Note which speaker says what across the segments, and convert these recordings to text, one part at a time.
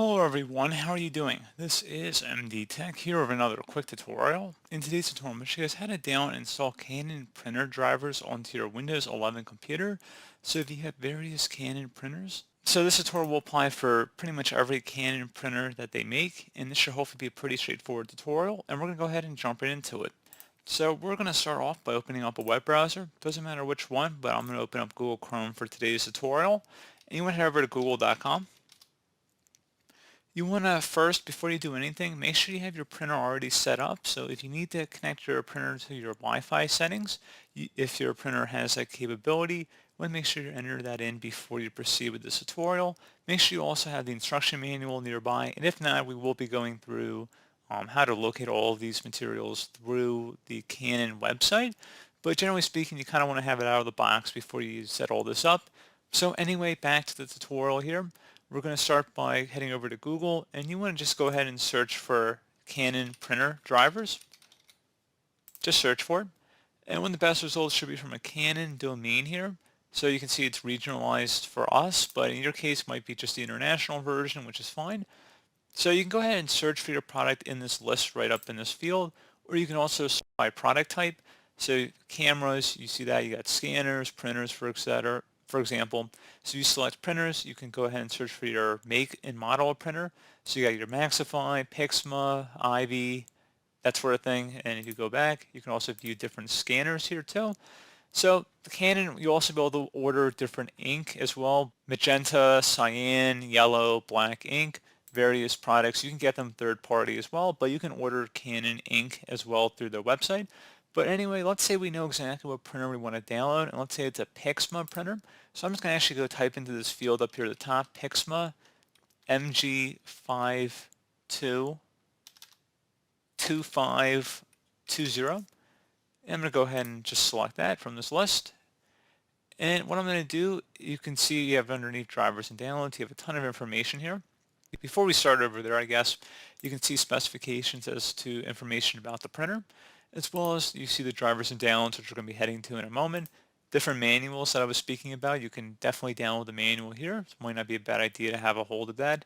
Speaker 1: Hello everyone, how are you doing? This is MD Tech here with another quick tutorial. In today's tutorial, I'm going to show you guys how to download and install Canon printer drivers onto your Windows 11 computer. So if you have various Canon printers, so this tutorial will apply for pretty much every Canon printer that they make, and this should hopefully be a pretty straightforward tutorial, and we're going to go ahead and jump right into it. So we're going to start off by opening up a web browser. Doesn't matter which one, but I'm going to open up Google Chrome for today's tutorial. And you want to head over to google.com. You want to first, before you do anything, make sure you have your printer already set up. So if you need to connect your printer to your Wi-Fi settings, if your printer has that capability, you want to make sure you enter that in before you proceed with this tutorial. Make sure you also have the instruction manual nearby, and if not, we will be going through how to locate all of these materials through the Canon website. But generally speaking, you kind of want to have it out of the box before you set all this up. So anyway, back to the tutorial here. We're going to start by heading over to Google, and you want to just go ahead and search for Canon printer drivers. Just search for it. And one of the best results should be from a Canon domain here. So you can see it's regionalized for us, but in your case it might be just the international version, which is fine. So you can go ahead and search for your product in this list right up in this field, or you can also search by product type. So cameras, you see that you got scanners, printers, for example. So you select printers, you can go ahead and search for your make and model of printer. So you got your Maxify, Pixma, Ivy, that sort of thing. And if you go back, you can also view different scanners here too. So the Canon, you also be able to order different ink as well. Magenta, cyan, yellow, black ink, various products. You can get them third party as well, but you can order Canon ink as well through their website. But anyway, let's say we know exactly what printer we want to download, and let's say it's a Pixma printer. So I'm just going to actually go type into this field up here at the top, Pixma MG3620. And I'm going to go ahead and just select that from this list. And what I'm going to do, you can see you have underneath drivers and downloads, you have a ton of information here. Before we start over there, I guess, you can see specifications as to information about the printer, as well as you see the drivers and downloads, which we're going to be heading to in a moment. Different manuals that I was speaking about, you can definitely download the manual here. It might not be a bad idea to have a hold of that.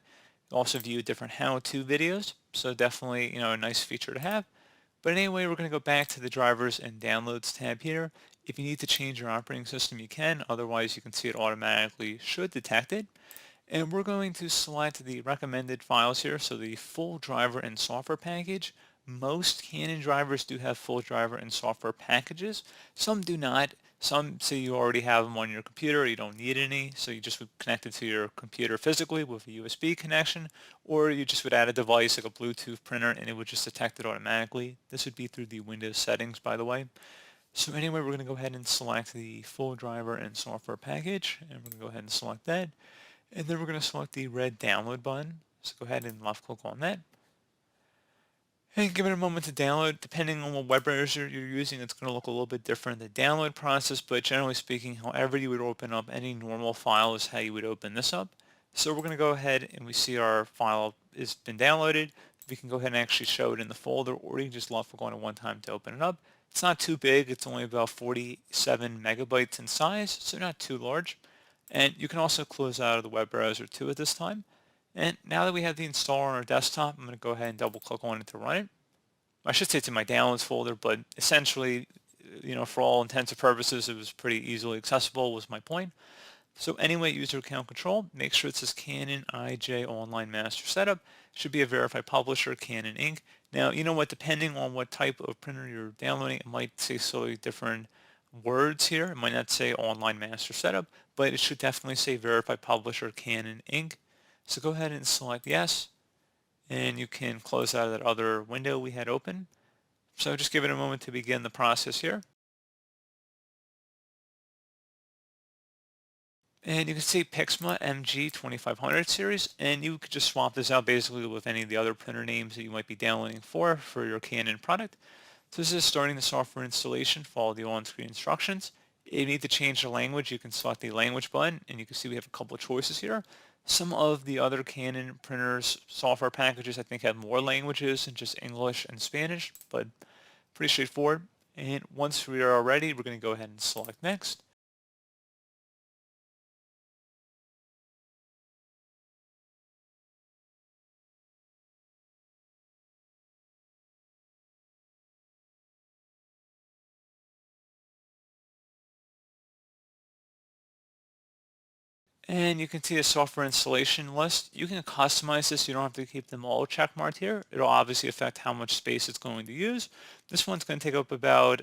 Speaker 1: You also view different how-to videos, so definitely, a nice feature to have. But anyway, we're going to go back to the drivers and downloads tab here. If you need to change your operating system, you can. Otherwise, you can see it automatically should detect it. And we're going to select the recommended files here, so the full driver and software package. Most Canon drivers do have full driver and software packages. Some do not. Some say you already have them on your computer, you don't need any, so you just would connect it to your computer physically with a USB connection, or you just would add a device like a Bluetooth printer and it would just detect it automatically. This would be through the Windows settings, by the way. So anyway, we're going to go ahead and select the full driver and software package, and we're going to go ahead and select that. And then we're going to select the red download button. So go ahead and left click on that. And give it a moment to download. Depending on what web browser you're using, it's going to look a little bit different, the download process, but generally speaking, however you would open up any normal file is how you would open this up. So we're going to go ahead and we see our file has been downloaded. We can go ahead and actually show it in the folder, or you can just left click on it one time to open it up. It's not too big. It's only about 47 megabytes in size, so not too large. And you can also close out of the web browser too at this time. And now that we have the installer on our desktop, I'm going to go ahead and double click on it to run it. I should say it's in my downloads folder, but essentially, for all intents and purposes, it was pretty easily accessible was my point. So anyway, user account control, make sure it says Canon IJ Online Master Setup. It should be a verified publisher, Canon Inc. Now, you know what, depending on what type of printer you're downloading, it might say slightly different words here. It might not say Online Master Setup, but it should definitely say verified publisher, Canon Inc. So go ahead and select yes, and you can close out of that other window we had open. So just give it a moment to begin the process here. And you can see Pixma MG3500 series, and you could just swap this out basically with any of the other printer names that you might be downloading for your Canon product. So this is starting the software installation. Follow the on-screen instructions. If you need to change the language, you can select the language button, and you can see we have a couple of choices here. Some of the other Canon printers software packages I think have more languages than just English and Spanish, but pretty straightforward. And once we are ready, we're going to go ahead and select next. And you can see a software installation list. You can customize this. You don't have to keep them all checkmarked here. It'll obviously affect how much space it's going to use. This one's going to take up about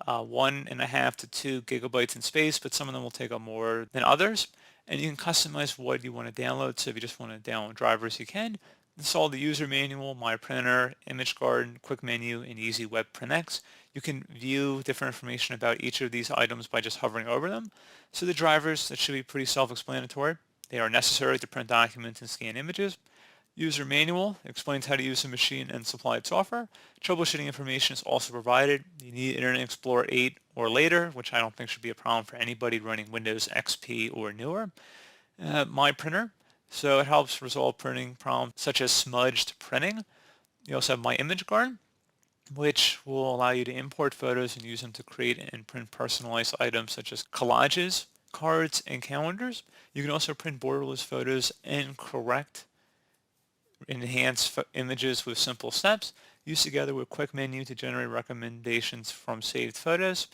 Speaker 1: 1.5 to 2 gigabytes in space, but some of them will take up more than others. And you can customize what you want to download. So if you just want to download drivers, you can. Install the user manual, My Printer, Image Garden, Quick Menu, and Easy Web PrintX. You can view different information about each of these items by just hovering over them. So the drivers, that should be pretty self-explanatory. They are necessary to print documents and scan images. User manual explains how to use the machine and supplied software. Troubleshooting information is also provided. You need Internet Explorer 8 or later, which I don't think should be a problem for anybody running Windows XP or newer. My Printer, so it helps resolve printing problems such as smudged printing. You also have My Image Garden, which will allow you to import photos and use them to create and print personalized items such as collages, cards, and calendars. You can also print borderless photos and correct enhance images with simple steps, used together with quick menu to generate recommendations from saved photos.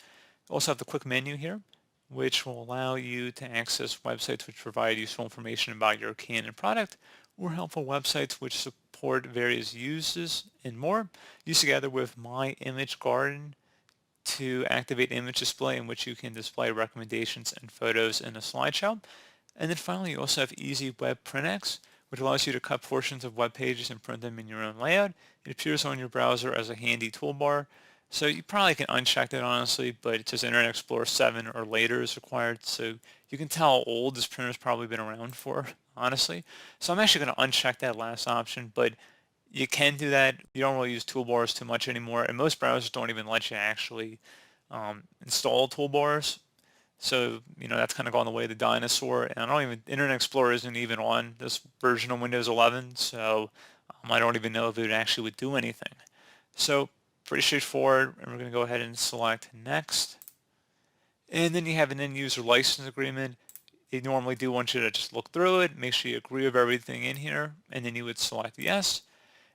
Speaker 1: You also have the quick menu here, which will allow you to access websites which provide useful information about your Canon product, or helpful websites which support various uses and more, used together with My Image Garden to activate image display in which you can display recommendations and photos in a slideshow. And then finally, you also have Easy Web PrintX, which allows you to cut portions of web pages and print them in your own layout. It appears on your browser as a handy toolbar. So you probably can uncheck that honestly, but it says Internet Explorer 7 or later is required. So you can tell how old this printer's probably been around for, honestly. So I'm actually going to uncheck that last option, but you can do that. You don't really use toolbars too much anymore, and most browsers don't even let you actually install toolbars. So, that's kind of gone the way of the dinosaur. And Internet Explorer isn't even on this version of Windows 11, so I don't even know if it actually would do anything. So, pretty straightforward, and we're going to go ahead and select Next. And then you have an end user license agreement. They normally do want you to just look through it, make sure you agree with everything in here, and then you would select Yes.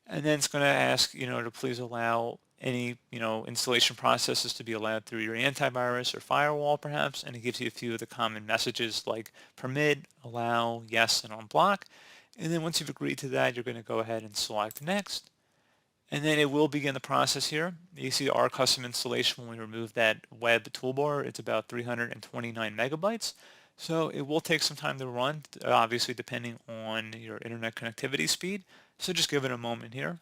Speaker 1: And then it's going to ask, to please allow any, installation processes to be allowed through your antivirus or firewall perhaps. And it gives you a few of the common messages like permit, allow, yes, and unblock. And then once you've agreed to that, you're going to go ahead and select next. And then it will begin the process here. You see our custom installation when we remove that web toolbar. It's about 329 megabytes. So it will take some time to run, obviously depending on your internet connectivity speed. So just give it a moment here.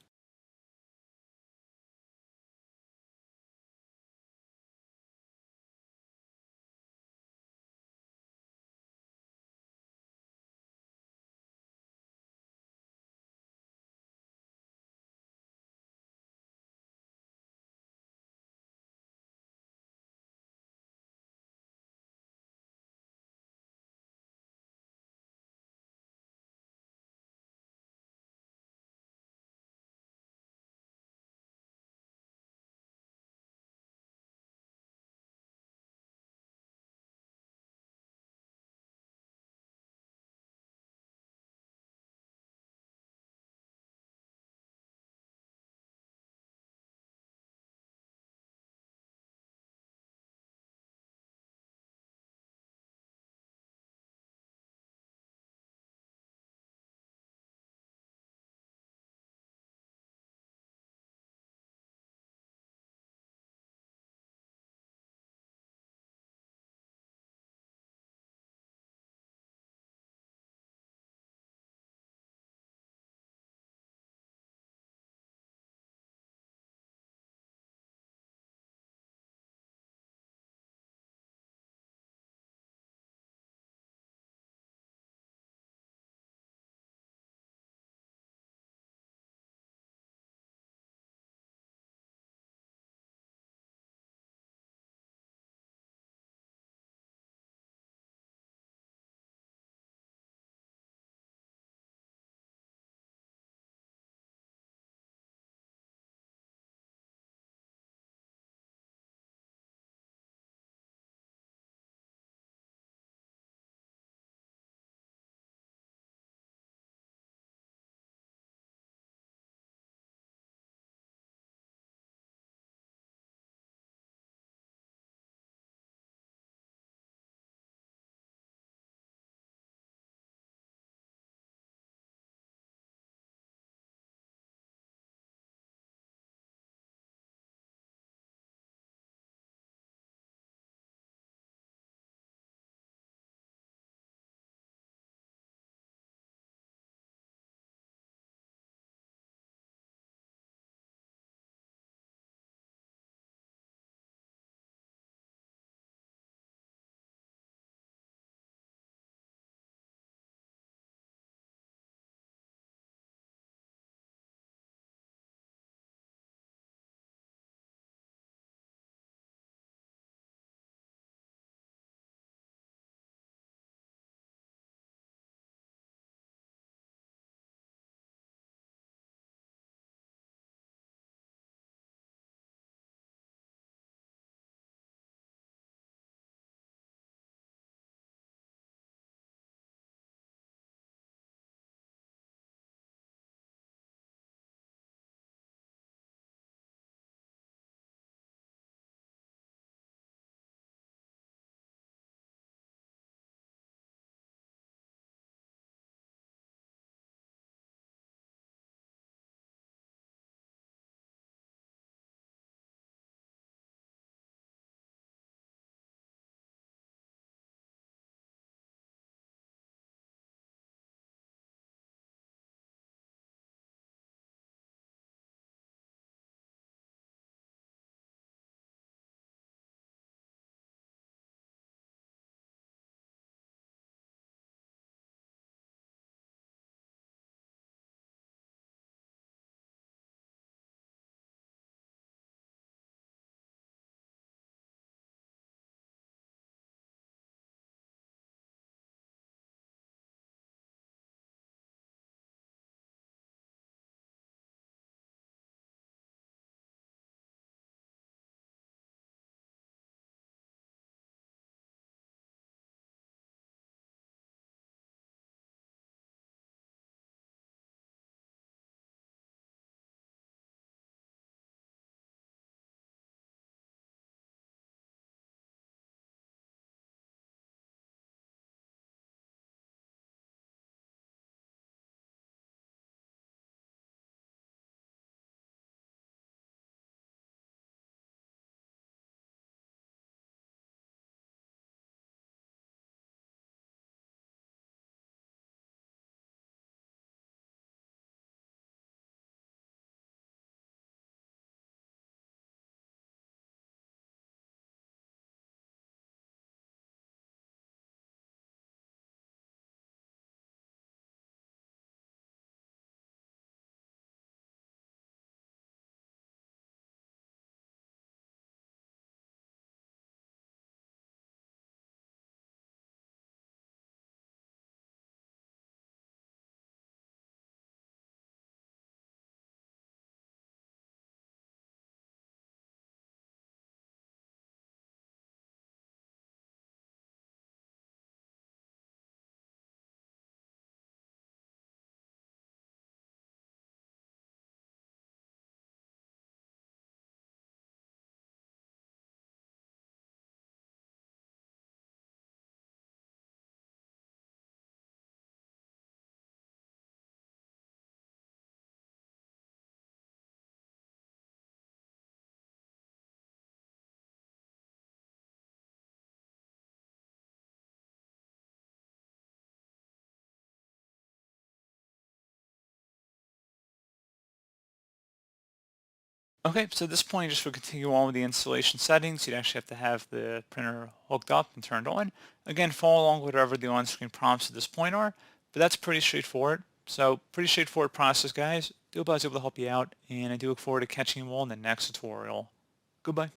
Speaker 1: Okay, so at this point, just to continue on with the installation settings, you'd actually have to have the printer hooked up and turned on. Again, follow along with whatever the on-screen prompts at this point are, but that's pretty straightforward. So pretty straightforward process, guys. Do hope I was able to help you out, and I do look forward to catching you all in the next tutorial. Goodbye.